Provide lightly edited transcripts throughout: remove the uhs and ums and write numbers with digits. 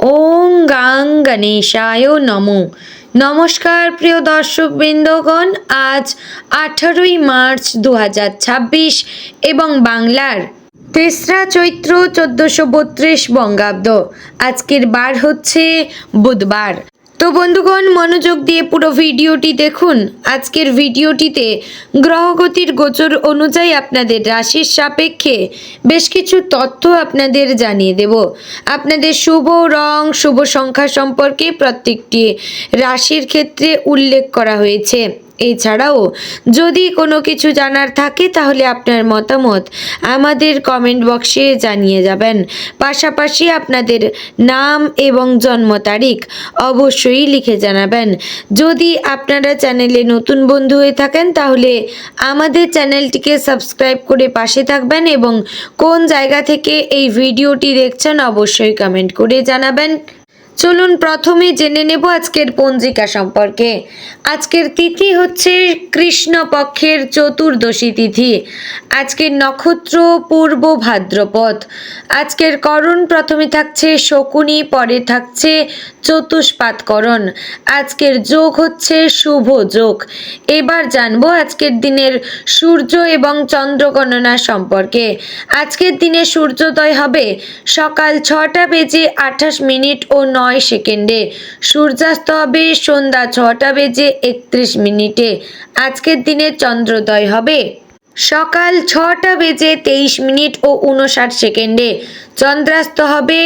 ওং গাং গণেশায় নমো। নমস্কার প্রিয় দর্শক বৃন্দগণ, আজ 18ই মার্চ 2026 এবং বাংলার 3রা চৈত্র 1432 বঙ্গাব্দ। আজকের বার হচ্ছে বুধবার। তো বন্ধুগণ, মনোযোগ দিয়ে পুরো ভিডিওটি দেখুন। আজকের ভিডিওটিতে গ্রহগতির গোচর অনুযায়ী আপনাদের রাশির সাপেক্ষে বেশ কিছু তথ্য আপনাদের জানিয়ে দেব। আপনাদের শুভ রং, শুভ সংখ্যা সম্পর্কে প্রত্যেকটি রাশির ক্ষেত্রে উল্লেখ করা হয়েছে। এছাড়াও যদি কোনো কিছু জানার থাকে তাহলে আপনার মতামত আমাদের কমেন্ট বক্সে জানিয়ে যাবেন। পাশাপাশি আপনাদের নাম এবং জন্ম তারিখ অবশ্যই লিখে জানাবেন। যদি আপনারা চ্যানেলে নতুন বন্ধু হয়ে থাকেন তাহলে আমাদের চ্যানেলটিকে সাবস্ক্রাইব করে পাশে থাকবেন এবং কোন জায়গা থেকে এই ভিডিওটি দেখছেন অবশ্যই কমেন্ট করে জানাবেন। চলুন প্রথমে জেনে নেব আজকের পঞ্জিকা সম্পর্কে। আজকের তিথি হচ্ছে কৃষ্ণপক্ষের চতুর্দশী তিথি। আজকের নক্ষত্র পূর্ব ভাদ্রপদ। আজকের করণ প্রথমে থাকছে শকুনি, পরে থাকছে চতুষ্পাৎকরণ। আজকের যোগ হচ্ছে শুভ যোগ। এবার জানবো আজকের দিনের সূর্য এবং চন্দ্র গণনা সম্পর্কে। আজকের দিনে সূর্যোদয় হবে সকাল 6টা বেজে 28 মিনিট ও 9 সেকেন্ডে। সূর্যাস্ত হবে সন্ধ্যা 6টা বেজে 31 মিনিটে। আজকের দিনে চন্দ্রোদয় হবে সকাল 6টা বেজে 23 মিনিট ও 59 সেকেন্ডে। চন্দ্রাস্ত হবে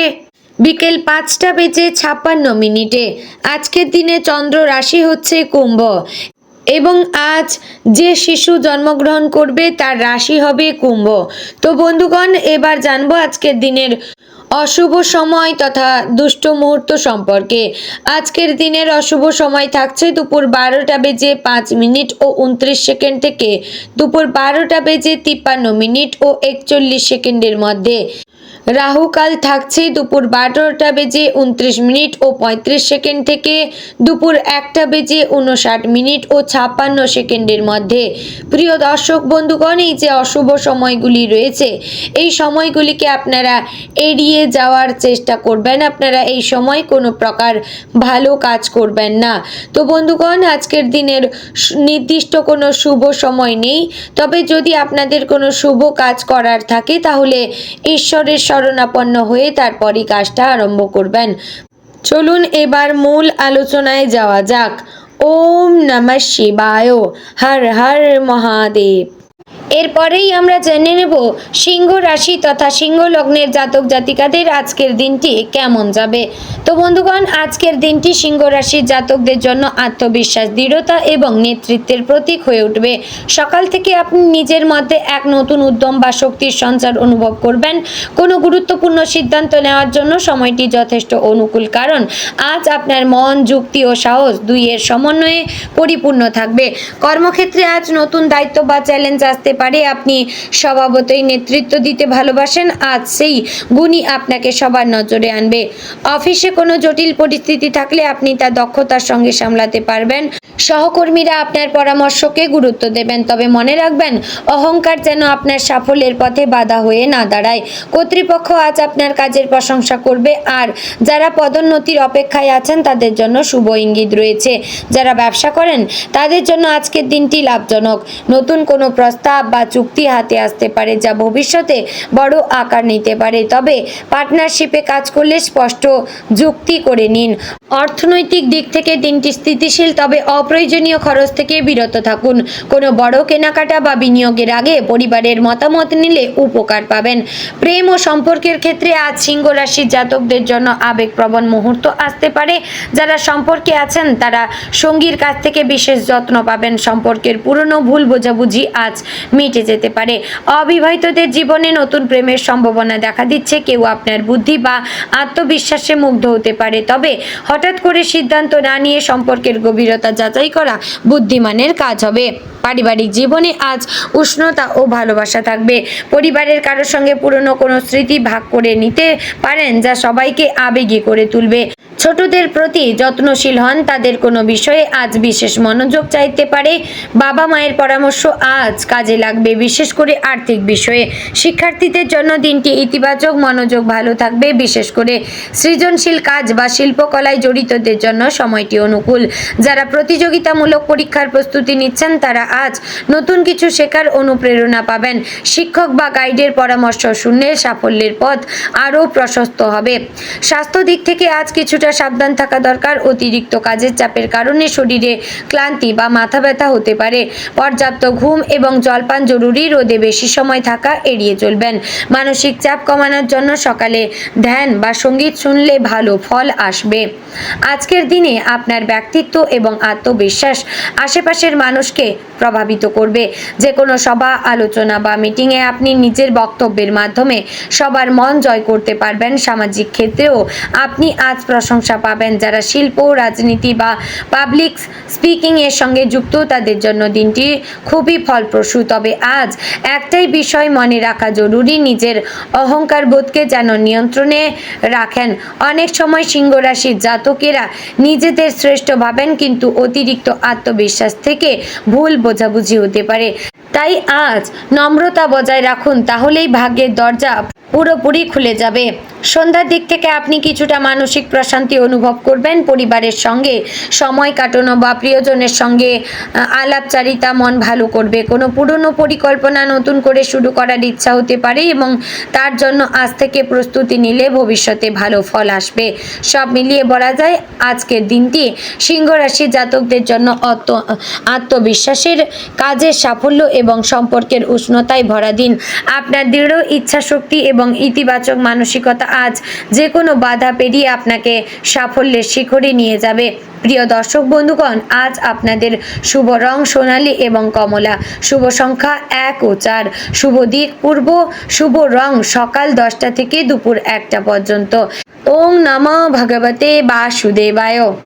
বিকেল 5টা বেজে 56 মিনিটে। আজকের দিনে চন্দ্র রাশি হচ্ছে কুম্ভ এবং আজ যে শিশু জন্মগ্রহণ করবে তার রাশি হবে কুম্ভ। তো বন্ধুগণ, এবার জানবো আজকের দিনের অশুভ সময় তথা দুষ্ট মুহূর্ত সম্পর্কে। আজকের দিনের অশুভ সময় থাকছে দুপুর 12টা বেজে 5 মিনিট ও 29 সেকেন্ড থেকে দুপুর 12টা বেজে 53 মিনিট ও 41 সেকেন্ডের মধ্যে। রাহুকাল থাকছে দুপুর 12টা বেজে 29 মিনিট ও 35 সেকেন্ড থেকে দুপুর 1টা বেজে 59 মিনিট ও 56 সেকেন্ডের মধ্যে। প্রিয় দর্শক বন্ধুগণ, এই যে অশুভ সময়গুলি রয়েছে এই সময়গুলিকে আপনারা এড়িয়ে যাওয়ার চেষ্টা করবেন। আপনারা এই সময় কোনো প্রকার ভালো কাজ করবেন না। তো বন্ধুগণ, আজকের দিনের নির্দিষ্ট কোনো শুভ সময় নেই, তবে যদি আপনাদের কোনো শুভ কাজ করার থাকে তাহলে ঈশ্বরের শরণাপন্ন হয়ে তারপরই কাজটা আরম্ভ করবেন। চলুন এবার মূল আলোচনায় যাওয়া যাক। ওম নমঃ শিবায়, হর হর মহাদেব। এরপরেই আমরা জেনে নেব সিংহ রাশি তথা সিংহ লগ্নের জাতক জাতিকাদের আজকের দিনটি কেমন যাবে। তো বন্ধুগণ, আজকের দিনটি সিংহ রাশির জাতকদের জন্য আত্মবিশ্বাস, দৃঢ়তা এবং নেতৃত্বের প্রতীক হয়ে উঠবে। সকাল থেকে আপনি নিজের মধ্যে এক নতুন উদ্যম বা শক্তির সঞ্চার অনুভব করবেন। কোনো গুরুত্বপূর্ণ সিদ্ধান্ত নেওয়ার জন্য সময়টি যথেষ্ট অনুকূল, কারণ আজ আপনার মন, যুক্তি ও সাহস দুইয়ের সমন্বয়ে পরিপূর্ণ থাকবে। কর্মক্ষেত্রে আজ নতুন দায়িত্ব বা চ্যালেঞ্জ আসতে পারে। আপনি স্বভাবতই নেতৃত্ব দিতে ভালোবাসেন। আজ সেই গুণই আপনাকে সবার নজরে আনবে। অফিসে কোনো জটিল পরিস্থিতি থাকলে আপনি তা দক্ষতার সঙ্গে সামলাতে পারবেন। সহকর্মীরা আপনার পরামর্শকে গুরুত্ব দেবেন, তবে মনে রাখবেন অহংকার যেন আপনার সাফল্যের পথে বাধা হয়ে না দাঁড়ায়। কর্তৃপক্ষ আজ আপনার কাজের প্রশংসা করবে, আর যারা পদোন্নতির অপেক্ষায় আছেন তাদের জন্য শুভ ইঙ্গিত রয়েছে। যারা ব্যবসা করেন তাদের জন্য আজকের দিনটি লাভজনক। নতুন কোনো প্রস্তাব বা চুক্তি হাতে আসতে পারে যা ভবিষ্যতে বড় আকার নিতে পারে, তবে পার্টনারশিপে কাজ করলে স্পষ্ট যুক্তি করে নিন। অর্থনৈতিক দিক থেকে দিনটি স্থিতিশীল, তবে অপ্রয়োজনীয় খরচ থেকে বিরত থাকুন। কোনো বড় কেনাকাটা বা বিনিয়োগের আগে পরিবারের মতামত নিলে উপকার পাবেন। প্রেম ও সম্পর্কের ক্ষেত্রে আজ সিংহ রাশির জাতকদের জন্য আবেগপ্রবণ মুহূর্ত আসতে পারে। যারা সম্পর্কে আছেন তারা সঙ্গীর কাছ থেকে বিশেষ যত্ন পাবেন। সম্পর্কের পুরনো ভুল বোঝাবুঝি আজ মিটে যেতে পারে। অবিবাহিতদের জীবনে নতুন প্রেমের সম্ভাবনা দেখা দিচ্ছে। কেউ আপনার বুদ্ধি বা আত্মবিশ্বাসে মুগ্ধ হতে পারে, তবে হঠাৎ করে সিদ্ধান্ত না নিয়ে সম্পর্কের গভীরতা যাচাই করা বুদ্ধিমানের কাজ হবে। পারিবারিক জীবনে আজ উষ্ণতা ও ভালোবাসা থাকবে। পরিবারের কারোর সঙ্গে পুরনো কোনো স্মৃতি ভাগ করে নিতে পারেন, যা সবাইকে আবেগী করে তুলবে। ছোটদের প্রতি যত্নশীল হন, তাদের কোনো বিষয়ে আজ বিশেষ মনোযোগ চাইতে পারে। বাবা মায়ের পরামর্শ আজ কাজে লাগবে, বিশেষ করে আর্থিক বিষয়ে। শিক্ষার্থীদের জন্য দিনটি ইতিবাচক, মনোযোগ ভালো থাকবে, বিশেষ করে সৃজনশীল কাজ বা শিল্পকলায় জড়িতদের জন্য সময়টি অনুকূল। যারা প্রতিযোগিতামূলক পরীক্ষার প্রস্তুতি নিচ্ছেন তারা আজ নতুন কিছু শেখার অনুপ্রেরণা পাবেন। শিক্ষক বা গাইডের পরামর্শ শুনলে সাফল্যের পথ আরও প্রশস্ত হবে। স্বাস্থ্য দিক থেকে আজ কিছুটা সাবধান থাকা দরকার। অতিরিক্ত কাজের চাপের কারণে শরীরে ক্লান্তি বা মাথা ব্যথা হতে পারে। পর্যাপ্ত ঘুম এবং জলপান জরুরি। রোদে বেশি সময় থাকা এড়িয়ে চলবেন। মানসিক চাপ কমানোর জন্য সকালে ধ্যান বা সঙ্গীত শুনলে ভালো ফল আসবে। আজকের দিনে আপনার ব্যক্তিত্ব এবং আত্মবিশ্বাস আশেপাশের মানুষকে প্রভাবিত করবে। যে কোনো সভা, আলোচনা বা মিটিংয়ে আপনি নিজের বক্তব্যের মাধ্যমে সবার মন জয় করতে পারবেন। সামাজিক ক্ষেত্রেও আপনি আজ প্রশংসা পাবেন। যারা শিল্প, রাজনীতি বা পাবলিক স্পিকিং এর সঙ্গে যুক্ত তাদের জন্য দিনটি খুবই ফলপ্রসূ। তবে আজ একটাই বিষয় মনে রাখা জরুরি, নিজের অহংকার বোধকে যেন নিয়ন্ত্রণে রাখেন। অনেক সময় সিংহ রাশির জাতকেরা নিজেদের শ্রেষ্ঠ ভাবেন, কিন্তু অতিরিক্ত আত্মবিশ্বাস থেকে ভুল বোঝাবুঝি হতে পারে। তাই আজ নম্রতা বজায় রাখুন, তাহলেই ভাগ্যের দরজা পুরোপুরি খুলে যাবে। সন্ধ্যার দিক থেকে আপনি কিছুটা মানসিক প্রশান্তি অনুভব করবেন। পরিবারের সঙ্গে সময় কাটানো বা প্রিয়জনের সঙ্গে আলাপচারিতা মন ভালো করবে। কোনো পুরনো পরিকল্পনা নতুন করে শুরু করার ইচ্ছা হতে পারে এবং তার জন্য আজ থেকে প্রস্তুতি নিলে ভবিষ্যতে ভালো ফল আসবে। সব মিলিয়ে বলা যায় আজকের দিনটি সিংহ রাশির জাতকদের জন্য আত্মবিশ্বাসের, কাজের সাফল্য এবং সম্পর্কের উষ্ণতায় ভরা দিন। আপনার দৃঢ় ইচ্ছাশক্তি এবং ইতিবাচক মানসিকতা আজ যে কোনো বাধা পেরিয়ে আপনাকে সাফল্যের শিখরে নিয়ে যাবে। প্রিয় দর্শক বন্ধুগণ, আজ আপনাদের শুভ রং সোনালী এবং কমলা, শুভ সংখ্যা 1 ও 4, শুভ দিক পূর্ব, শুভ রং সকাল 10টা থেকে দুপুর 1টা পর্যন্ত। ওম নমঃ ভগবতে বাসুদেবায়।